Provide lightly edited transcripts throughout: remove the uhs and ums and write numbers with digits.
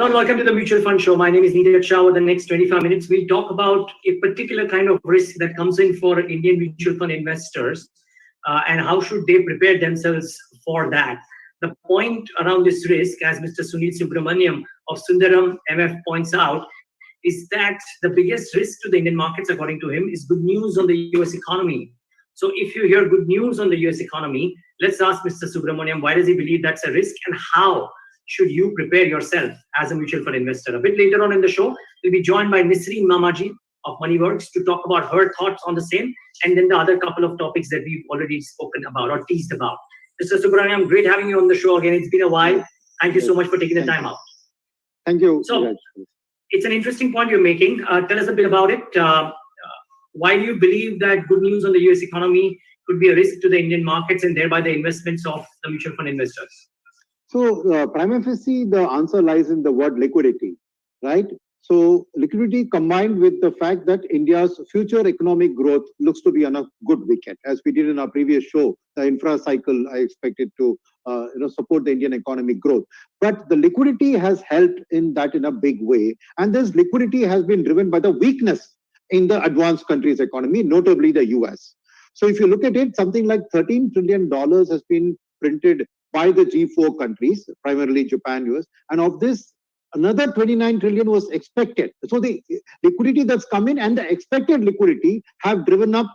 Hello and welcome to the Mutual Fund Show. My name is Neeraj Shah. Over the next 25 minutes, we'll talk about a particular kind of risk that comes in for Indian mutual fund investors and how should they prepare themselves for that. The point around this risk, as Mr. Sunil Subramaniam of Sundaram MF points out, is that the biggest risk to the Indian markets, according to him, is good news on the US economy. So if you hear good news on the US economy, let's ask Mr. Subramaniam, why does he believe that's a risk and how should you prepare yourself as a mutual fund investor? A bit later on in the show, we'll be joined by Nisreen Mamaji of MoneyWorks to talk about her thoughts on the same, and then the other couple of topics that we've already spoken about or teased about. Mr. Subramaniam, great having you on the show again. It's been a while. Thank you so much for taking the time out. Thank you. So, it's an interesting point you're making. Tell us a bit about it. Why do you believe that good news on the US economy could be a risk to the Indian markets and thereby the investments of the mutual fund investors? So, prima facie, the answer lies in the word liquidity, right? So, liquidity combined with the fact that India's future economic growth looks to be on a good wicket. As we did in our previous show, the infra cycle, I expected to support the Indian economic growth. But the liquidity has helped in that in a big way. And this liquidity has been driven by the weakness in the advanced countries' economy, notably the US. So, if you look at it, something like $13 trillion has been printed by the G4 countries, primarily Japan, US, and of this, another 29 trillion was expected. So the liquidity that's come in and the expected liquidity have driven up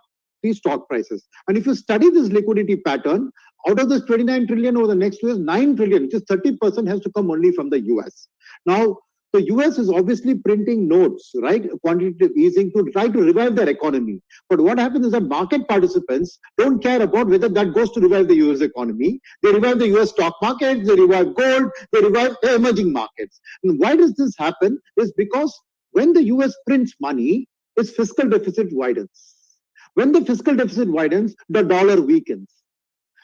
the stock prices. And if you study this liquidity pattern, out of this 29 trillion over the next 2 years, 9 trillion, which is 30%, has to come only from the US. Now, the US is obviously printing notes, right? Quantitative easing to try to revive their economy. But what happens is that market participants don't care about whether that goes to revive the US economy. They revive the US stock market, they revive gold, they revive the emerging markets. And why does this happen? Is because when the US prints money, its fiscal deficit widens. When the fiscal deficit widens, the dollar weakens.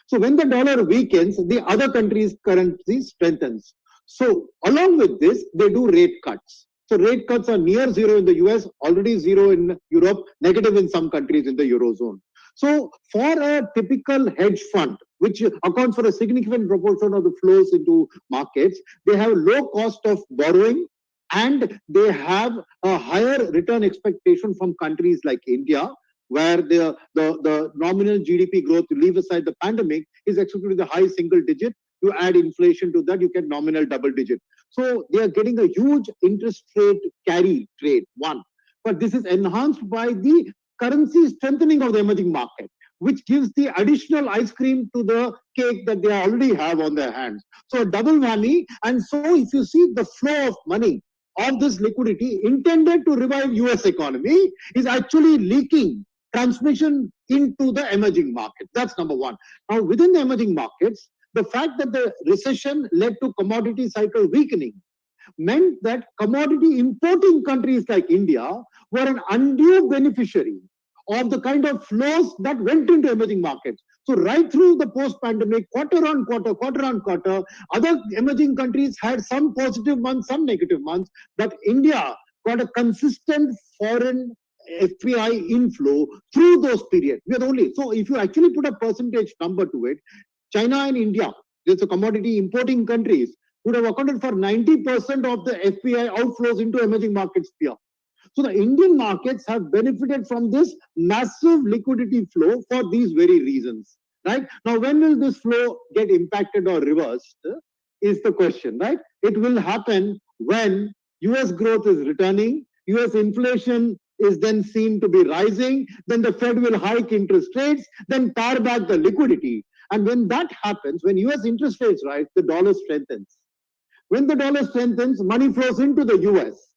So when the dollar weakens, the other countries' currency strengthens. So along with this, they do rate cuts. So rate cuts are near zero in the US, already zero in Europe, negative in some countries in the Eurozone. So for a typical hedge fund, which accounts for a significant proportion of the flows into markets, they have low cost of borrowing and they have a higher return expectation from countries like India, where the nominal GDP growth, to leave aside the pandemic, is expected to be the high single digit. You add inflation to that, you get nominal double digit. So they are getting a huge interest rate carry trade, one. But this is enhanced by the currency strengthening of the emerging market, which gives the additional ice cream to the cake that they already have on their hands. So a double whammy. And so if you see the flow of money of this liquidity intended to revive US economy is actually leaking transmission into the emerging market. That's number one. Now within the emerging markets, the fact that the recession led to commodity cycle weakening meant that commodity importing countries like India were an undue beneficiary of the kind of flows that went into emerging markets. So right through the post-pandemic, quarter on quarter, other emerging countries had some positive months, some negative months, but India got a consistent foreign FPI inflow through those periods. So if you actually put a percentage number to it, China and India, these are commodity importing countries, would have accounted for 90% of the FPI outflows into emerging market sphere. So the Indian markets have benefited from this massive liquidity flow for these very reasons, right? Now, when will this flow get impacted or reversed is the question, right? It will happen when US growth is returning, US inflation is then seen to be rising, then the Fed will hike interest rates, then pare back the liquidity. And when that happens, when US interest rates rise, the dollar strengthens. When the dollar strengthens, money flows into the US,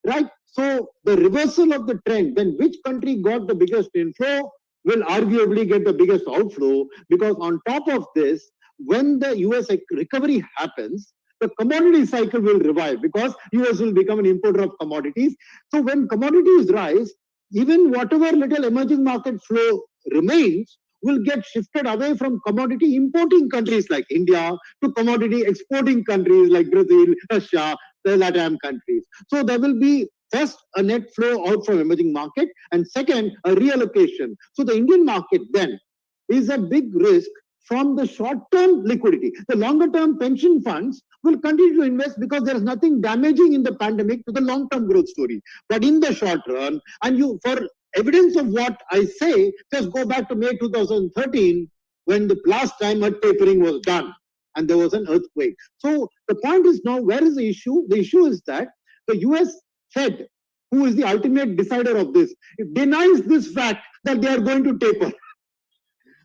right? So the reversal of the trend, then which country got the biggest inflow will arguably get the biggest outflow, because on top of this, when the US recovery happens, the commodity cycle will revive because US will become an importer of commodities. So when commodities rise, even whatever little emerging market flow remains will get shifted away from commodity importing countries like India to commodity exporting countries like Brazil, Russia, the LATAM countries. So there will be first a net flow out from emerging market and second a reallocation. So the Indian market then is a big risk from the short-term liquidity. The longer-term pension funds will continue to invest because there is nothing damaging in the pandemic to the long-term growth story. But in the short run, and for evidence of what I say, just go back to May 2013, when the last time a tapering was done and there was an earthquake. So the point is now, where is the issue? The issue is that the US Fed, who is the ultimate decider of this, denies this fact that they are going to taper.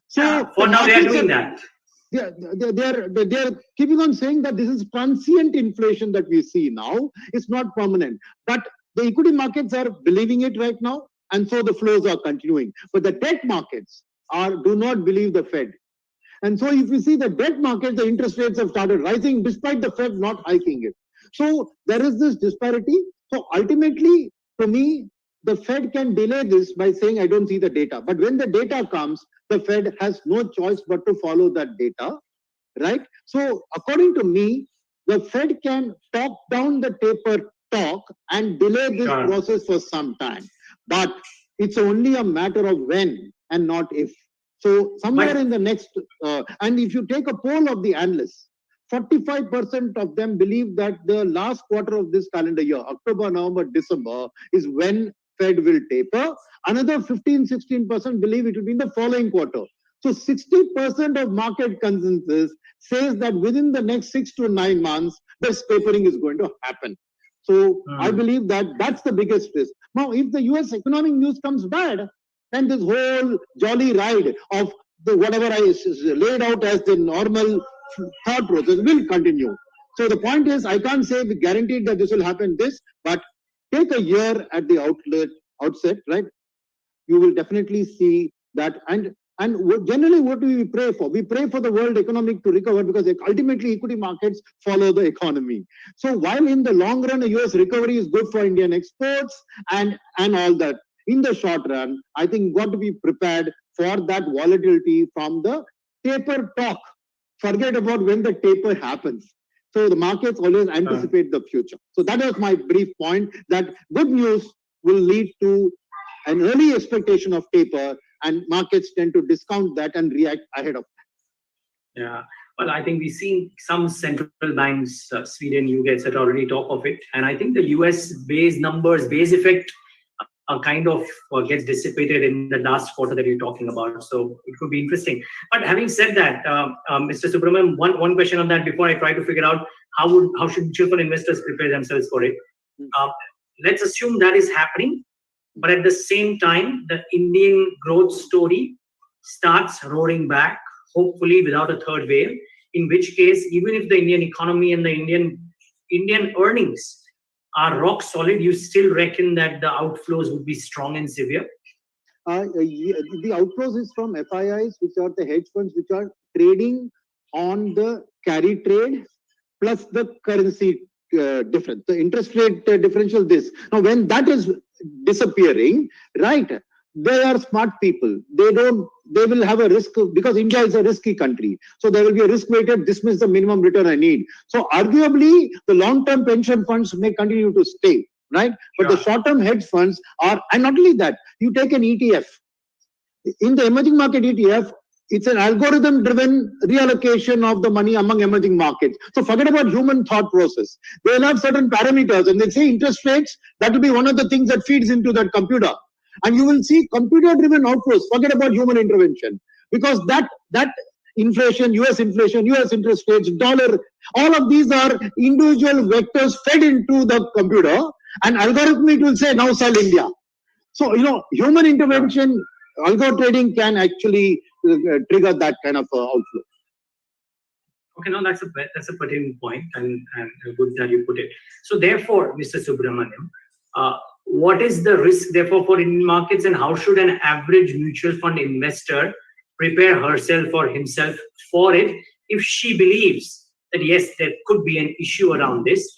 So for now they are doing that. They're keeping on saying that this is transient inflation that we see now. It's not permanent. But the equity markets are believing it right now, and so the flows are continuing. But the debt markets do not believe the Fed. And so if you see the debt market, the interest rates have started rising despite the Fed not hiking it. So there is this disparity. So ultimately, to me, the Fed can delay this by saying, I don't see the data. But when the data comes, the Fed has no choice but to follow that data, right? So according to me, the Fed can talk down the taper talk and delay this process for some time. But it's only a matter of when and not if. So somewhere in the next, and if you take a poll of the analysts, 45% of them believe that the last quarter of this calendar year, October, November, December, is when Fed will taper. Another 15-16% believe it will be in the following quarter. So 60% of market consensus says that within the next 6 to 9 months, this tapering is going to happen. So I believe that that's the biggest risk. Now, if the US economic news comes bad, then this whole jolly ride of the whatever I laid out as the normal thought process will continue. So the point is, I can't say with guaranteed that this will happen but take a year at the outset, right? You will definitely see that. And generally, what do we pray for? We pray for the world economic to recover because ultimately equity markets follow the economy. So while in the long run, a US recovery is good for Indian exports and all that, in the short run, I think you've got to be prepared for that volatility from the taper talk. Forget about when the taper happens. So the markets always anticipate the future. So that was my brief point, that good news will lead to an early expectation of taper, and markets tend to discount that and react ahead of that. Yeah. Well, I think we've seen some central banks, Sweden, UK, etc., already talk of it. And I think the US base numbers, base effect, kind of gets dissipated in the last quarter that you're talking about. So it could be interesting. But having said that, Mr. Subramaniam, one question on that before I try to figure out how should mutual fund investors prepare themselves for it. Let's assume that is happening, but at the same time, the Indian growth story starts roaring back, hopefully without a third wave, in which case, even if the Indian economy and the Indian earnings are rock solid, you still reckon that the outflows would be strong and severe? The outflows is from FIIs, which are the hedge funds, which are trading on the carry trade plus the currency difference, the interest rate differential. Now, when that is disappearing, right? They are smart people. They will have a risk because India is a risky country. So there will be a risk weighted, this is the minimum return I need. So arguably the long-term pension funds may continue to stay, right? But the short-term hedge funds are, and not only that, you take an ETF. In the emerging market ETF, it's an algorithm-driven reallocation of the money among emerging markets. So forget about human thought process. They'll have certain parameters and they say interest rates, that will be one of the things that feeds into that computer. And you will see computer-driven outflows. Forget about human intervention, because that inflation, US interest rates, dollar, all of these are individual vectors fed into the computer, and algorithmically it will say now sell India. So human intervention, algo trading can actually trigger that kind of outflow. Okay, no, that's a pertinent point, and good that you put it. So therefore, Mr. Subramaniam, what is the risk therefore for Indian markets, and how should an average mutual fund investor prepare herself or himself for it if she believes that yes, there could be an issue around this?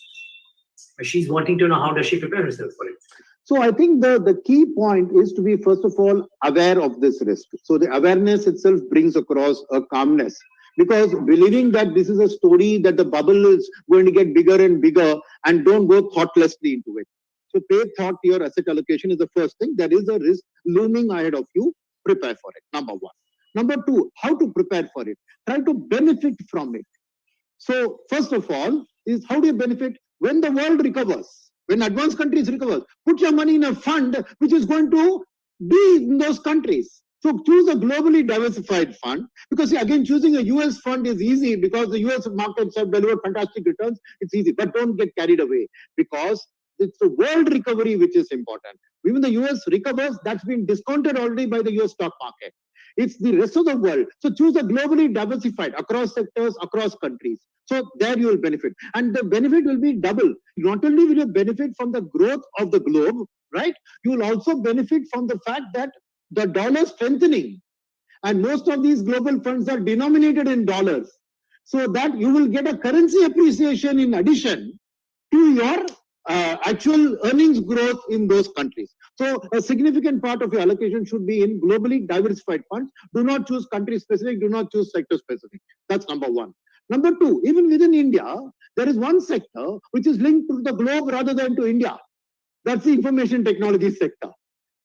She's wanting to know how does she prepare herself for it. So I think the key point is to be, first of all, aware of this risk. So the awareness itself brings across a calmness, because believing that this is a story that the bubble is going to get bigger and bigger, and don't go thoughtlessly into it. So pay thought to your asset allocation is the first thing. There is a risk looming ahead of you. Prepare for it, number one. Number two, how to prepare for it. Try to benefit from it. So first of all is how do you benefit when the world recovers, when advanced countries recover? Put your money in a fund which is going to be in those countries. So choose a globally diversified fund, because again, choosing a US fund is easy because the US markets have delivered fantastic returns. It's easy, but don't get carried away, because it's the world recovery which is important. Even the US recovers, that's been discounted already by the US stock market. It's the rest of the world. So choose a globally diversified across sectors, across countries. So there you will benefit. And the benefit will be double. Not only will you benefit from the growth of the globe, right? You will also benefit from the fact that the dollar strengthening. And most of these global funds are denominated in dollars. So that you will get a currency appreciation in addition to your actual earnings growth in those countries. So a significant part of your allocation should be in globally diversified funds. Do not choose country specific, do not choose sector specific. That's number one. Number two, even within India, there is one sector which is linked to the globe rather than to India. That's the information technology sector.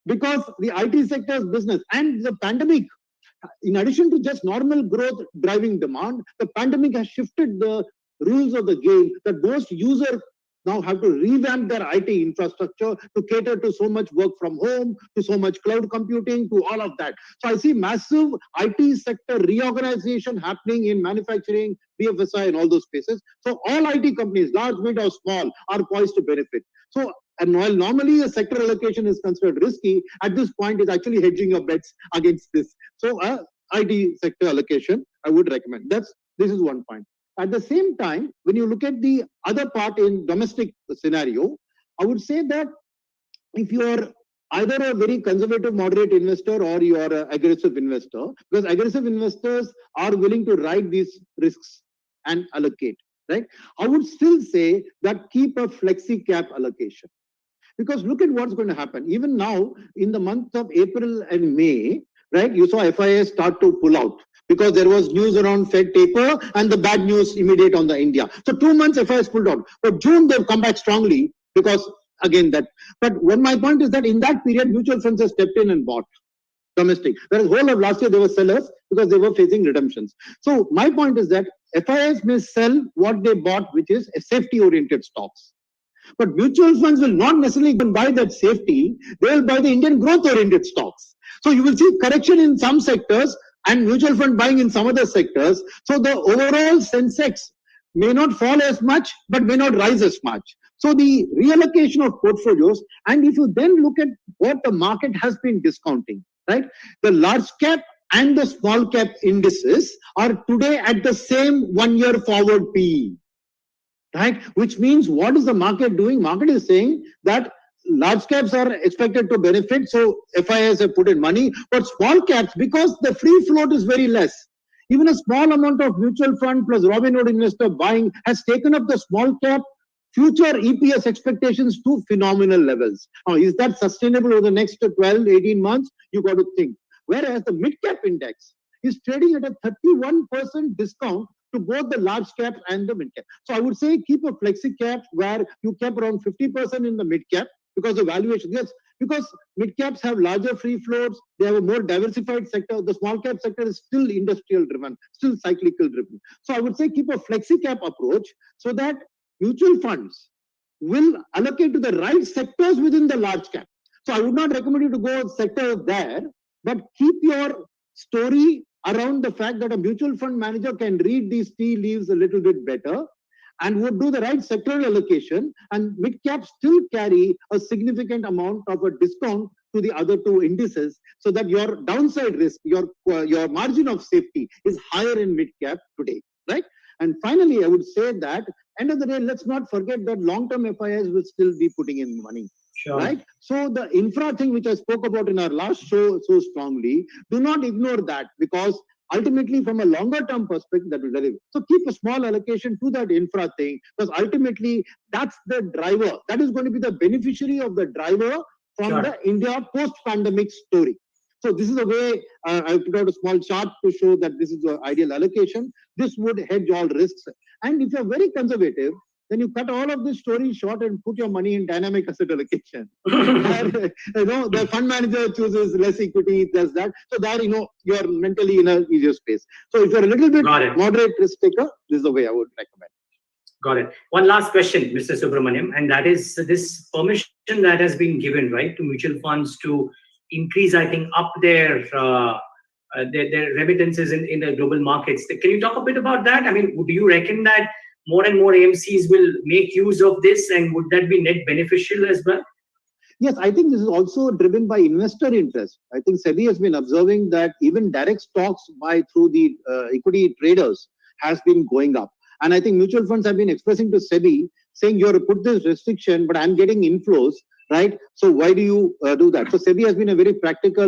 Because the IT sector's business and the pandemic, in addition to just normal growth driving demand, the pandemic has shifted the rules of the game that most users now have to revamp their IT infrastructure to cater to so much work from home, to so much cloud computing, to all of that. So I see massive IT sector reorganization happening in manufacturing, BFSI, and all those spaces. So all IT companies, large, mid, or small, are poised to benefit. So, and while normally a sector allocation is considered risky, at this point is actually hedging your bets against this. So IT sector allocation, I would recommend. This is one point. At the same time, when you look at the other part in domestic scenario, I would say that if you are either a very conservative, moderate investor or you are an aggressive investor, because aggressive investors are willing to ride these risks and allocate, right? I would still say that keep a flexi cap allocation. Because look at what's going to happen. Even now, in the month of April and May, right, you saw FIS start to pull out because there was news around Fed taper and the bad news immediate on the India. So 2 months FIS pulled out. But June, they've come back strongly because, again, that. But what my point is that in that period, mutual funds have stepped in and bought domestic. Whereas whole of last year, they were sellers because they were facing redemptions. So my point is that FIS may sell what they bought, which is a safety-oriented stocks. But mutual funds will not necessarily buy that safety. They will buy the Indian growth-oriented stocks. So you will see correction in some sectors and mutual fund buying in some other sectors. So the overall Sensex may not fall as much, but may not rise as much. So the reallocation of portfolios, and if you then look at what the market has been discounting, right? The large cap and the small cap indices are today at the same 1 year forward PE. Right? Which means what is the market doing? Market is saying that large caps are expected to benefit, so FIS have put in money, but small caps, because the free float is very less, even a small amount of mutual fund plus Robinhood investor buying has taken up the small cap future EPS expectations to phenomenal levels. Now, is that sustainable over the next 12, 18 months? You got to think. Whereas the mid cap index is trading at a 31% discount to both the large cap and the mid cap. So I would say keep a flexi cap where you kept around 50% in the mid cap because the valuation, yes, because mid caps have larger free floats, they have a more diversified sector. The small cap sector is still industrial driven, still cyclical driven. So I would say keep a flexi cap approach so that mutual funds will allocate to the right sectors within the large cap. So I would not recommend you to go sector there, but keep your story around the fact that a mutual fund manager can read these tea leaves a little bit better and would do the right sectoral allocation, and mid caps still carry a significant amount of a discount to the other two indices, so that your downside risk, your margin of safety is higher in mid cap today, right? And finally, I would say that end of the day, let's not forget that long-term FIIs will still be putting in money. Sure. Right? So the infra thing which I spoke about in our last show so strongly, do not ignore that, because ultimately from a longer term perspective that will deliver. So keep a small allocation to that infra thing, because ultimately that's the driver. That is going to be the beneficiary of the driver from the India post-pandemic story. So this is the way I put out a small chart to show that this is the ideal allocation. This would hedge all risks. And if you're very conservative, then you cut all of this story short and put your money in dynamic asset allocation. Where, the fund manager chooses less equity, does that. So there, you're mentally in a easier space. So if you're a little bit moderate risk taker, this is the way I would recommend. Got it. One last question, Mr. Subramaniam, and that is this permission that has been given, right, to mutual funds to increase, I think, up their remittances in the global markets. Can you talk a bit about that? I mean, do you reckon that more and more AMCs will make use of this, and would that be net beneficial as well? Yes, I think this is also driven by investor interest. I think SEBI has been observing that even direct stocks through the equity traders has been going up. And I think mutual funds have been expressing to SEBI, saying, you have to put this restriction, but I'm getting inflows, right? So why do you do that? So SEBI has been a very practical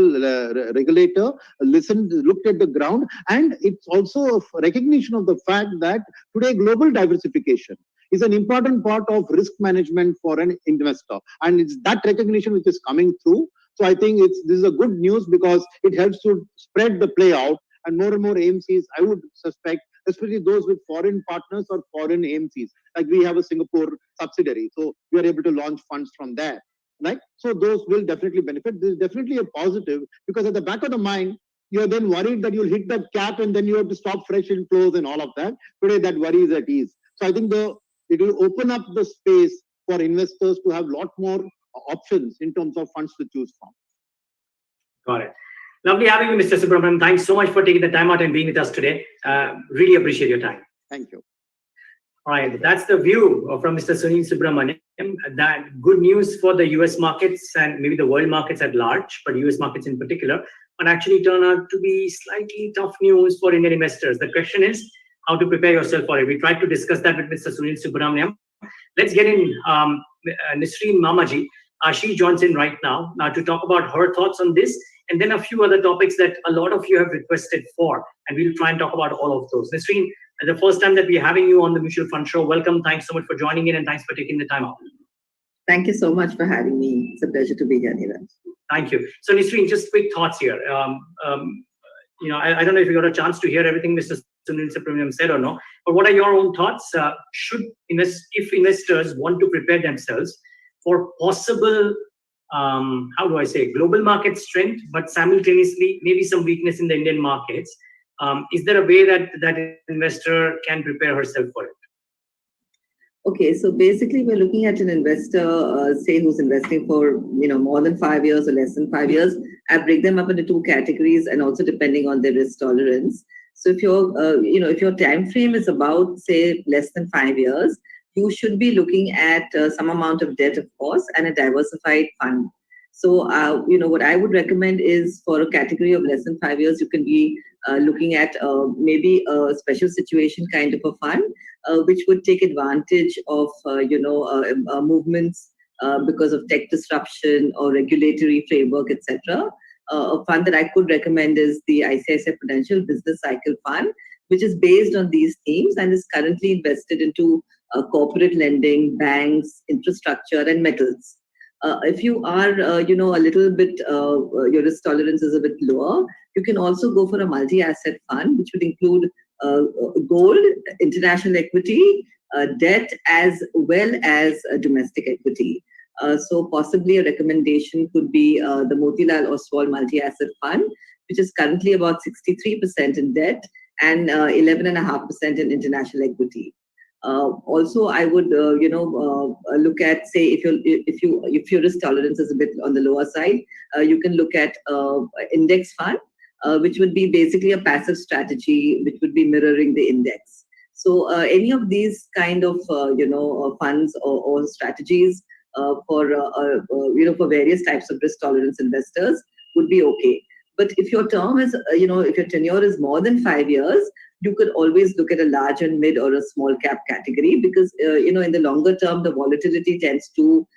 regulator, looked at the ground, and it's also a recognition of the fact that today global diversification is an important part of risk management for an investor. And it's that recognition which is coming through. So I think this is a good news because it helps to spread the play out, and more AMCs, I would suspect, especially those with foreign partners or foreign AMCs. Like we have a Singapore subsidiary, so we are able to launch funds from there, right? So those will definitely benefit. This is definitely a positive because at the back of the mind, you're then worried that you'll hit that cap and then you have to stop fresh inflows and all of that. Today, that worry is at ease. So I think it will open up the space for investors to have a lot more options in terms of funds to choose from. Got it. Lovely having you, Mr. Subramaniam. Thanks so much for taking the time out and being with us today. Really appreciate your time. Thank you. All right, that's the view from Mr. Sunil Subramaniam. That good news for the US markets and maybe the world markets at large, but US markets in particular, but actually turn out to be slightly tough news for Indian investors. The question is how to prepare yourself for it. We tried to discuss that with Mr. Sunil Subramaniam. Let's get in Nisreen Mamaji. She joins in right now to talk about her thoughts on this, and then a few other topics that a lot of you have requested for, and we'll try and talk about all of those. Nisreen, the first time that we're having you on the Mutual Fund Show, welcome. Thanks so much for joining in, and thanks for taking the time out. Thank you so much for having me. It's a pleasure to be here, Neeraj. Thank you. So, Nisreen, just quick thoughts here. I don't know if you got a chance to hear everything Mr. Sunil Subramaniam said or no, but what are your own thoughts? If investors want to prepare themselves for possible, global market strength, but simultaneously maybe some weakness in the Indian markets, is there a way that investor can prepare herself for it? Okay, so basically we're looking at an investor, say who's investing for more than 5 years or less than 5 years. I break them up into two categories, and also depending on their risk tolerance. So if your time frame is about say less than 5 years, you should be looking at some amount of debt, of course, and a diversified fund. So, what I would recommend is for a category of less than 5 years, you can be looking at maybe a special situation kind of a fund, which would take advantage of, movements because of tech disruption or regulatory framework, etc. A fund that I could recommend is the ICICI Prudential Business Cycle Fund, which is based on these themes and is currently invested into corporate lending, banks, infrastructure, and metals. If you are, a little bit, your risk tolerance is a bit lower, you can also go for a multi-asset fund, which would include gold, international equity, debt, as well as domestic equity. So possibly a recommendation could be the Motilal Oswal multi-asset fund, which is currently about 63% in debt and 11.5% in international equity. Also, I would look at, say, if your risk tolerance is a bit on the lower side, you can look at index fund, which would be basically a passive strategy, which would be mirroring the index. So any of these kind of funds or strategies for various types of risk tolerance investors would be okay. But if your term is, if your tenure is more than 5 years, you could always look at a large and mid or a small cap category because, in the longer term, the volatility tends to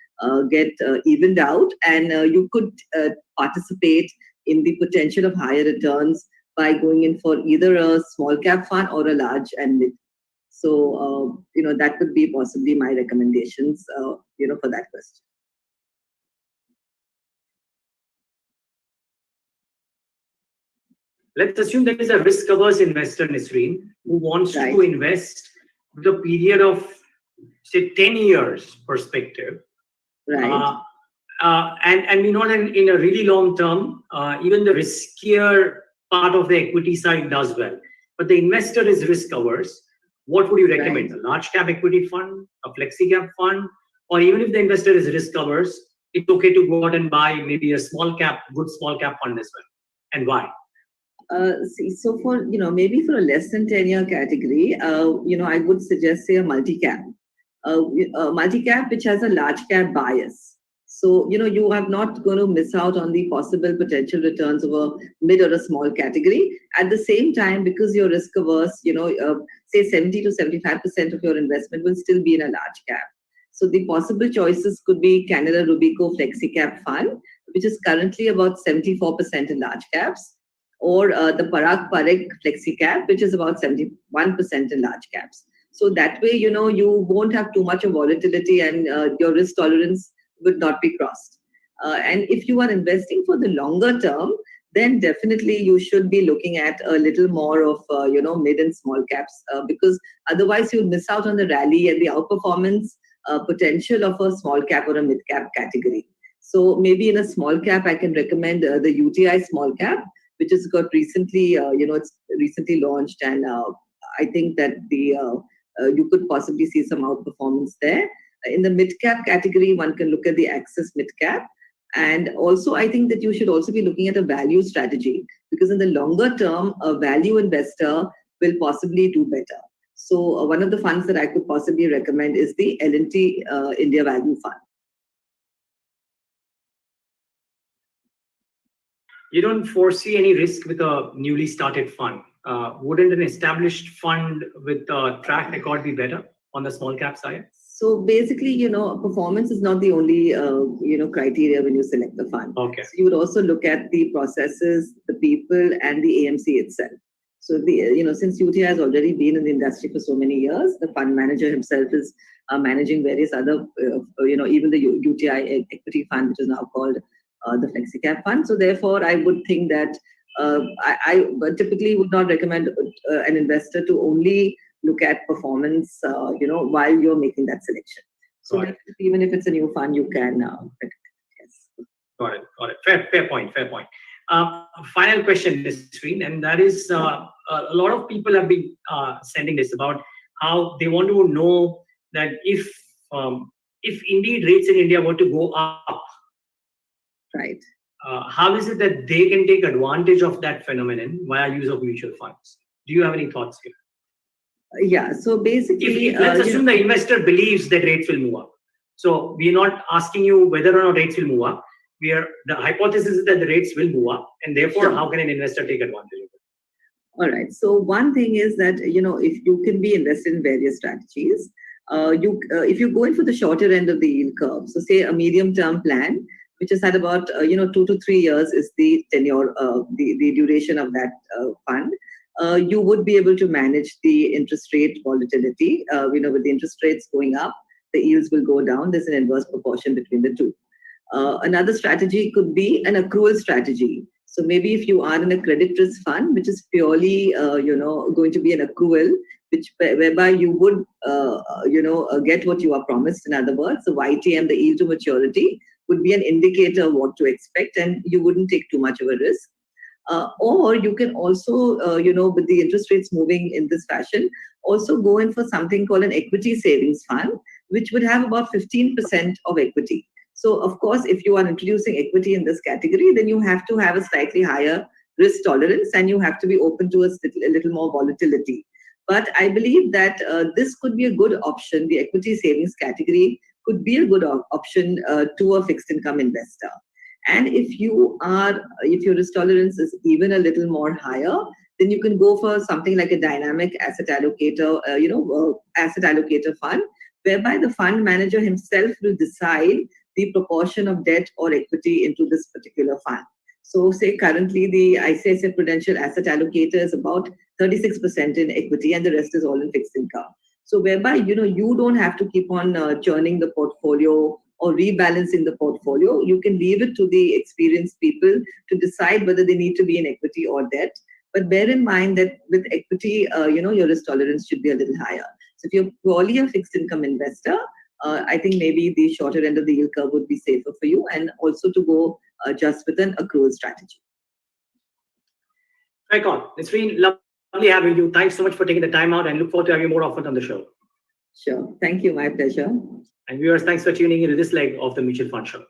get evened out, and you could participate in the potential of higher returns by going in for either a small cap fund or a large and mid. So, that could be possibly my recommendations, for that question. Let's assume there is a risk-averse investor, Nisreen, who wants to invest with a period of say 10 years perspective, Right. and we know that in a really long term, even the riskier part of the equity side does well, but the investor is risk averse, what would you recommend? Right. A large cap equity fund, a flexi cap fund, or even if the investor is risk averse, it's okay to go out and buy maybe a good small cap fund as well. And why? So for, maybe for a less than 10-year category, I would suggest, say, a multi-cap. A multi-cap which has a large cap bias. So, you are not going to miss out on the possible potential returns of a mid or a small category. At the same time, because you're risk averse, say 70 to 75% of your investment will still be in a large cap. So the possible choices could be Canada Rubico Flexi Cap Fund, which is currently about 74% in large caps, or the Parag Parekh Flexi Cap, which is about 71% in large caps. So that way, you won't have too much of volatility, and your risk tolerance would not be crossed. And if you are investing for the longer term, then definitely you should be looking at a little more of, mid and small caps, because otherwise you'll miss out on the rally and the outperformance potential of a small cap or a mid cap category. So maybe in a small cap, I can recommend the UTI small cap, which has got recently, it's recently launched, and I think that you could possibly see some outperformance there. In the mid-cap category, one can look at the Axis mid-cap. And also, I think that you should also be looking at a value strategy, because in the longer term, a value investor will possibly do better. So one of the funds that I could possibly recommend is the L&T India Value Fund. You don't foresee any risk with a newly started fund. Wouldn't an established fund with a track record be better on the small cap side? So basically, performance is not the only, criteria when you select the fund. Okay. So you would also look at the processes, the people, and the AMC itself. So since UTI has already been in the industry for so many years, the fund manager himself is managing various other, even the UTI equity fund, which is now called the Flexi Cap Fund. So therefore, I would think that I typically would not recommend an investor to only look at performance, while you're making that selection. So even if it's a new fund, you can yes. Got it. Fair point. Final question, Nisreen, and that is a lot of people have been sending this about how they want to know that if indeed rates in India were to go up, right? How is it that they can take advantage of that phenomenon via use of mutual funds? Do you have any thoughts here? Yeah. So basically, if let's assume the investor believes that rates will move up. So we're not asking you whether or not rates will move up. The hypothesis is that the rates will move up, and therefore, how can an investor take advantage of it? All right. So one thing is that, if you can be invested in various strategies, if you go in for the shorter end of the yield curve, so say a medium-term plan, which is at about 2 to 3 years is the tenure, the duration of that fund. You would be able to manage the interest rate volatility. With the interest rates going up, the yields will go down. There's an inverse proportion between the two. Another strategy could be an accrual strategy. So maybe if you are in a credit risk fund, which is purely, going to be an accrual, whereby you would, get what you are promised. In other words, the YTM, the yield to maturity, would be an indicator of what to expect, and you wouldn't take too much of a risk. Or you can also, with the interest rates moving in this fashion, also go in for something called an equity savings fund, which would have about 15% of equity. So, of course, if you are introducing equity in this category, then you have to have a slightly higher risk tolerance, and you have to be open to a little more volatility. But I believe that this could be a good option. The equity savings category could be a good option to a fixed income investor. And if your risk tolerance is even a little more higher, then you can go for something like a dynamic asset allocator, asset allocator fund, whereby the fund manager himself will decide the proportion of debt or equity into this particular fund. So say currently the ICICI Prudential asset allocator is about 36% in equity, and the rest is all in fixed income. So whereby, you don't have to keep on churning the portfolio or rebalancing the portfolio. You can leave it to the experienced people to decide whether they need to be in equity or debt. But bear in mind that with equity, your risk tolerance should be a little higher. So if you're purely a fixed income investor, I think maybe the shorter end of the yield curve would be safer for you, and also to go just with an accrual strategy. Right on. Nisreen, lovely having you. Thanks so much for taking the time out, and look forward to having you more often on the show. Sure. Thank you. My pleasure. And viewers, thanks for tuning into this leg of the Mutual Fund Show.